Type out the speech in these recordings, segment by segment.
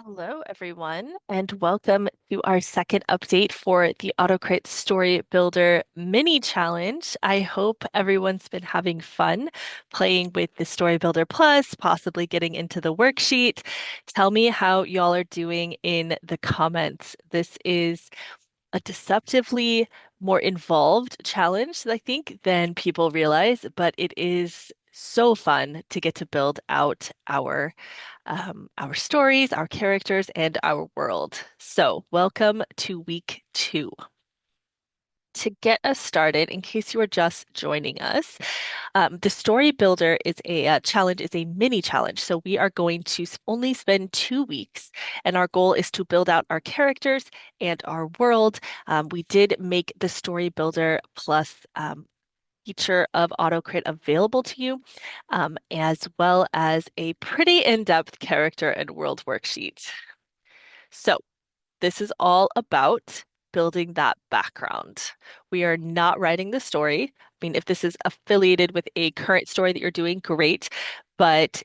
Hello, everyone, and welcome to our second update for the AutoCrit Story Builder mini challenge. I hope everyone's been having fun playing with the Story Builder Plus, possibly getting into the worksheet. Tell me how y'all are doing in the comments. This is a deceptively more involved challenge, I think, than people realize, but it is so fun to get to build out our stories, our characters, and our world. So, welcome to week two. To get us started, in case you are just joining us, the Story Builder is a challenge, is a mini challenge. So we are going to only spend 2 weeks, and our goal is to build out our characters and our world. We did make the Story Builder Plus feature of AutoCrit available to you, as well as a pretty in-depth character and world worksheet. So this is all about building that background. We are not writing the story. I mean, if this is affiliated with a current story that you're doing, great. But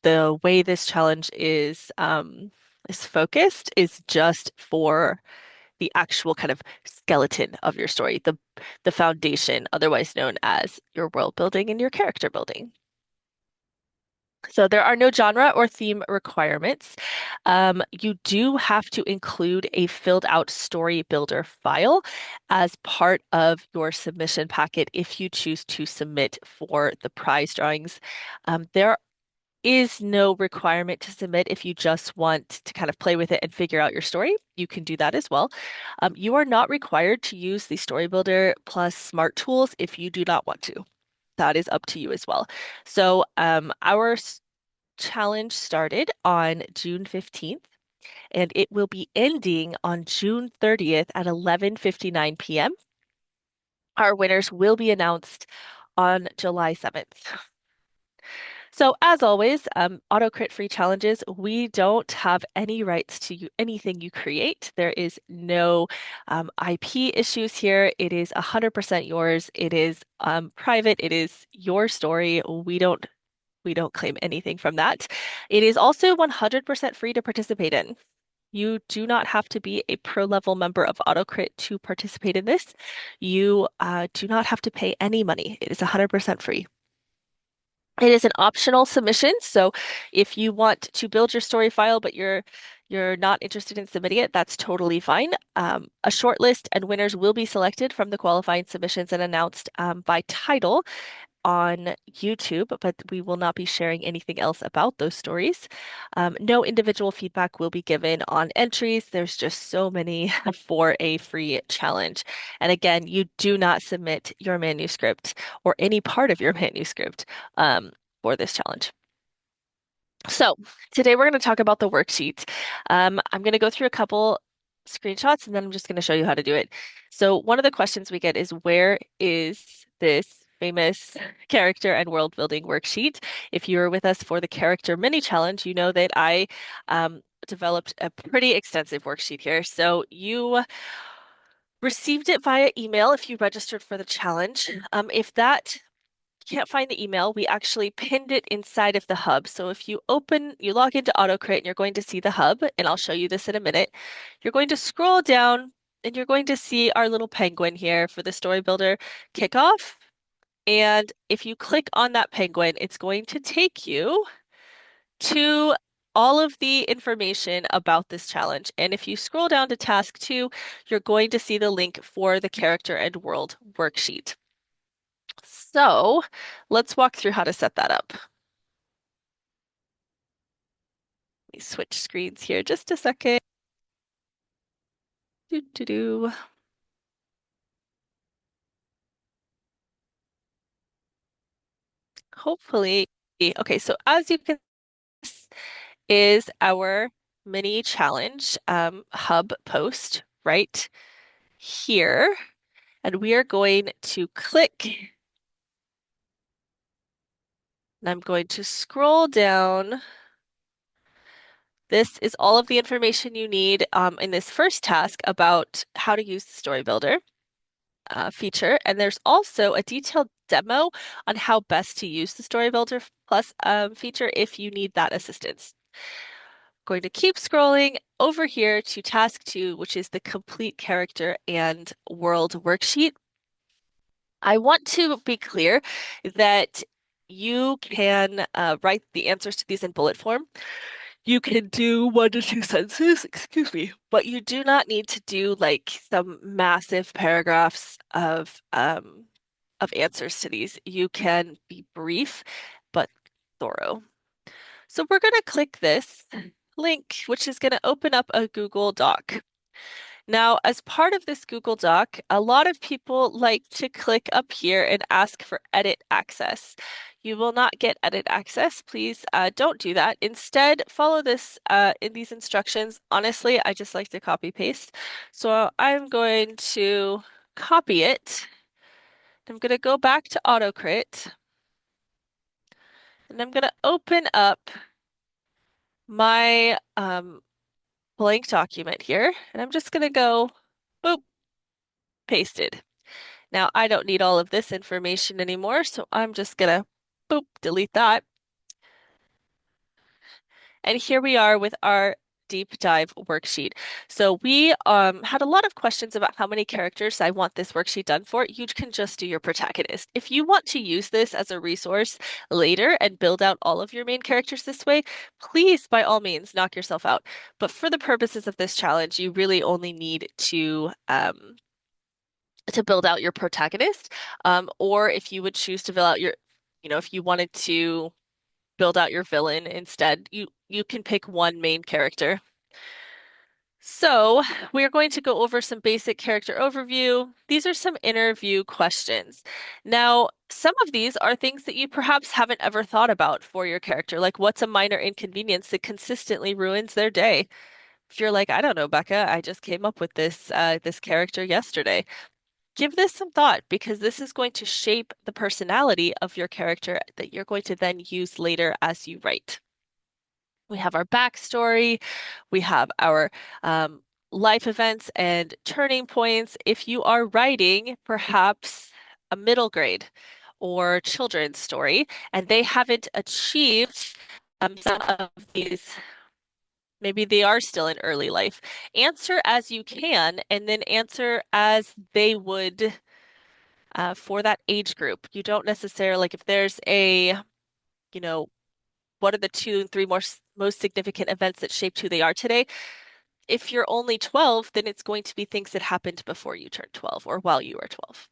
the way this challenge is focused is just for the actual kind of skeleton of your story, the foundation, otherwise known as your world building and your character building. So there are no genre or theme requirements. You do have to include a filled out story builder file as part of your submission packet if you choose to submit for the prize drawings. There is no requirement to submit if you just want to kind of play with it and figure out your story. You can do that as well. You are not required to use the Story Builder plus Smart Tools if you do not want to. That is up to you as well. So our challenge started on June 15th, and it will be ending on June 30th at 11:59 p.m. Our winners will be announced on July 7th. So, as always, AutoCrit free challenges, we don't have any rights to anything you create. There is no IP issues here. It is 100% yours. It is private. It is your story. We don't claim anything from that. It is also 100% free to participate in. You do not have to be a pro level member of AutoCrit to participate in this. You do not have to pay any money. It is 100% free. It is an optional submission, so if you want to build your story file but you're not interested in submitting it, that's totally fine. A short list and winners will be selected from the qualifying submissions and announced by title on YouTube, but we will not be sharing anything else about those stories. No individual feedback will be given on entries. There's just so many for a free challenge. And again, you do not submit your manuscript or any part of your manuscript for this challenge. So today we're going to talk about the worksheet. I'm going to go through a couple screenshots and then I'm just going to show you how to do it. So one of the questions we get is where is this famous character and world building worksheet? If you were with us for the character mini challenge, you know that I developed a pretty extensive worksheet here. So you received it via email if you registered for the challenge. If that can't find the email, we actually pinned it inside of the hub. So if you log into AutoCrit and you're going to see the hub, and I'll show you this in a minute, you're going to scroll down and you're going to see our little penguin here for the Story Builder kickoff. And if you click on that penguin, it's going to take you to all of the information about this challenge. And if you scroll down to task 2, you're going to see the link for the character and world worksheet. So let's walk through how to set that up. Let me switch screens here just a second. Do, do, do. Hopefully, okay, so as you can see, is our mini challenge hub post right here. And we are going to click, and I'm going to scroll down. This is all of the information you need in this first task about how to use the Story Builder feature. And there's also a detailed demo on how best to use the Story Builder Plus feature if you need that assistance. Going to keep scrolling over here to task two, which is the complete character and world worksheet. I want to be clear that you can write the answers to these in bullet form. You can do 1 to 2 sentences, excuse me, but you do not need to do like some massive paragraphs of answers to these. You can be brief but thorough. So we're going to click this link, which is going to open up a Google Doc. Now, as part of this Google Doc, a lot of people like to click up here and ask for edit access. You will not get edit access. Please don't do that. Instead, follow this in these instructions. Honestly, I just like to copy paste. So I'm going to copy it. I'm going to go back to AutoCrit and I'm going to open up my blank document here and I'm just going to go boop, pasted. Now, I don't need all of this information anymore, so I'm just gonna boop, delete that. And here we are with our deep dive worksheet. So we had a lot of questions about how many characters I want this worksheet done for. You can just do your protagonist. If you want to use this as a resource later and build out all of your main characters this way, please, by all means, knock yourself out. But for the purposes of this challenge, you really only need to build out your protagonist. Or if you would choose to build out if you wanted to build out your villain instead, you can pick one main character. So we're going to go over some basic character overview. These are some interview questions. Now, some of these are things that you perhaps haven't ever thought about for your character, like what's a minor inconvenience that consistently ruins their day? If you're like, I don't know, Becca, I just came up with this character yesterday. Give this some thought because this is going to shape the personality of your character that you're going to then use later as you write. We have our backstory, we have our life events and turning points. If you are writing perhaps a middle grade or children's story and they haven't achieved some of these, maybe they are still in early life, answer as you can and then answer as they would for that age group. You don't necessarily, like if there's you know, what are the 2 and 3 most significant events that shaped who they are today? If you're only 12, then it's going to be things that happened before you turned 12 or while you were 12.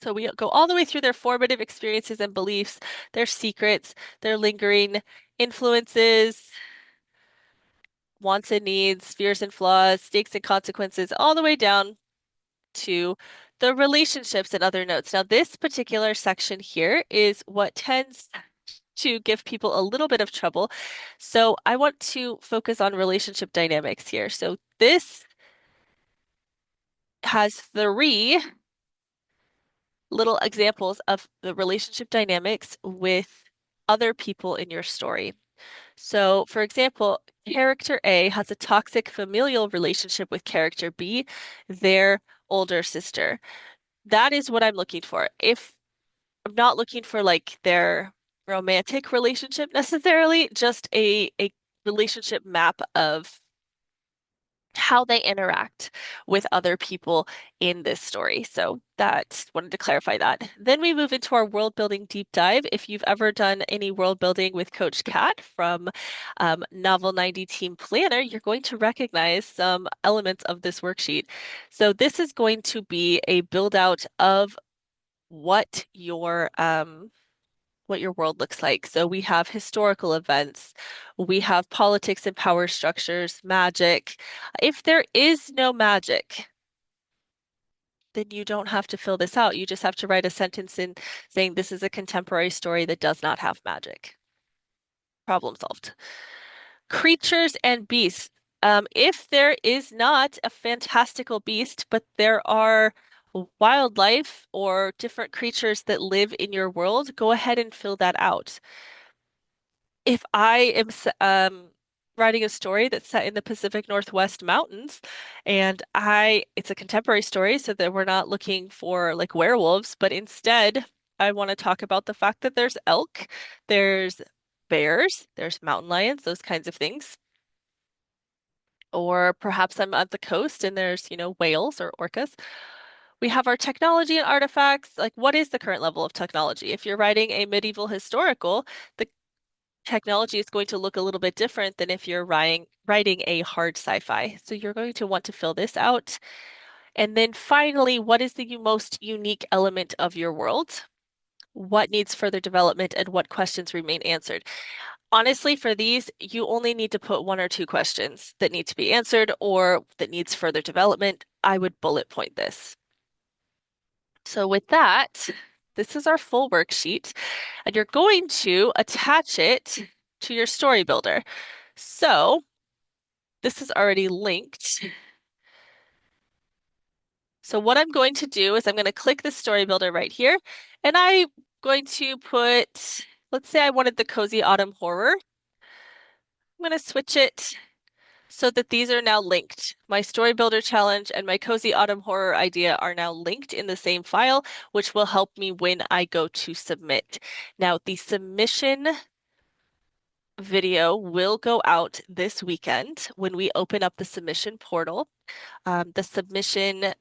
So we go all the way through their formative experiences and beliefs, their secrets, their lingering influences, wants and needs, fears and flaws, stakes and consequences, all the way down to the relationships and other notes. Now, this particular section here is what tends to give people a little bit of trouble. So I want to focus on relationship dynamics here. So this has 3 little examples of the relationship dynamics with other people in your story. So, for example, character A has a toxic familial relationship with character B, their older sister. That is what I'm looking for. If I'm not looking for like their romantic relationship necessarily, just a relationship map of how they interact with other people in this story. So that wanted to clarify that. Then we move into our world building deep dive. If you've ever done any world building with Coach Kat from Novel 90 Team Planner, you're going to recognize some elements of this worksheet. So this is going to be a build out of what your world looks like. So we have historical events, we have politics and power structures, magic. If there is no magic, then you don't have to fill this out. You just have to write a sentence in saying this is a contemporary story that does not have magic. Problem solved. Creatures and beasts. If there is not a fantastical beast, but there are wildlife or different creatures that live in your world, go ahead and fill that out. If I am writing a story that's set in the Pacific Northwest mountains and it's a contemporary story so that we're not looking for like werewolves, but instead I want to talk about the fact that there's elk, there's bears, there's mountain lions, those kinds of things. Or perhaps I'm at the coast and there's, whales or orcas. We have our technology and artifacts. Like, what is the current level of technology? If you're writing a medieval historical, the technology is going to look a little bit different than if you're writing a hard sci-fi. So you're going to want to fill this out. And then finally, what is the most unique element of your world? What needs further development and what questions remain answered? Honestly, for these, you only need to put one or two questions that need to be answered or that needs further development. I would bullet point this. So with that, this is our full worksheet, and you're going to attach it to your story builder. So this is already linked. So what I'm going to do is I'm going to click the story builder right here, and I'm going to put, let's say I wanted the cozy autumn horror. I'm going to switch it so that these are now linked. My story builder challenge and my cozy autumn horror idea are now linked in the same file, which will help me when I go to submit. Now, the submission video will go out this weekend when we open up the submission portal. The submission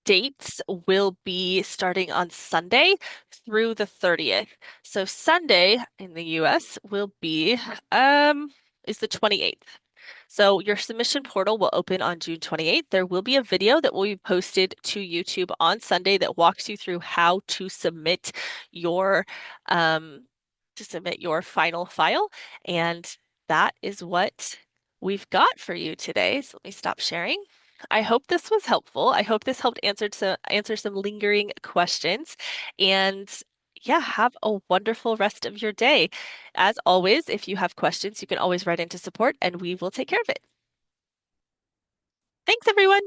dates will be starting on Sunday through the 30th. So Sunday in the US will be is the 28th. So your submission portal will open on June 28th. There will be a video that will be posted to YouTube on Sunday that walks you through how your um to submit your final file. And that is what we've got for you today. So let me stop sharing. I hope this was helpful. I hope this helped answer some lingering questions. And yeah, have a wonderful rest of your day. As always, if you have questions, you can always write into support and we will take care of it. Thanks, everyone.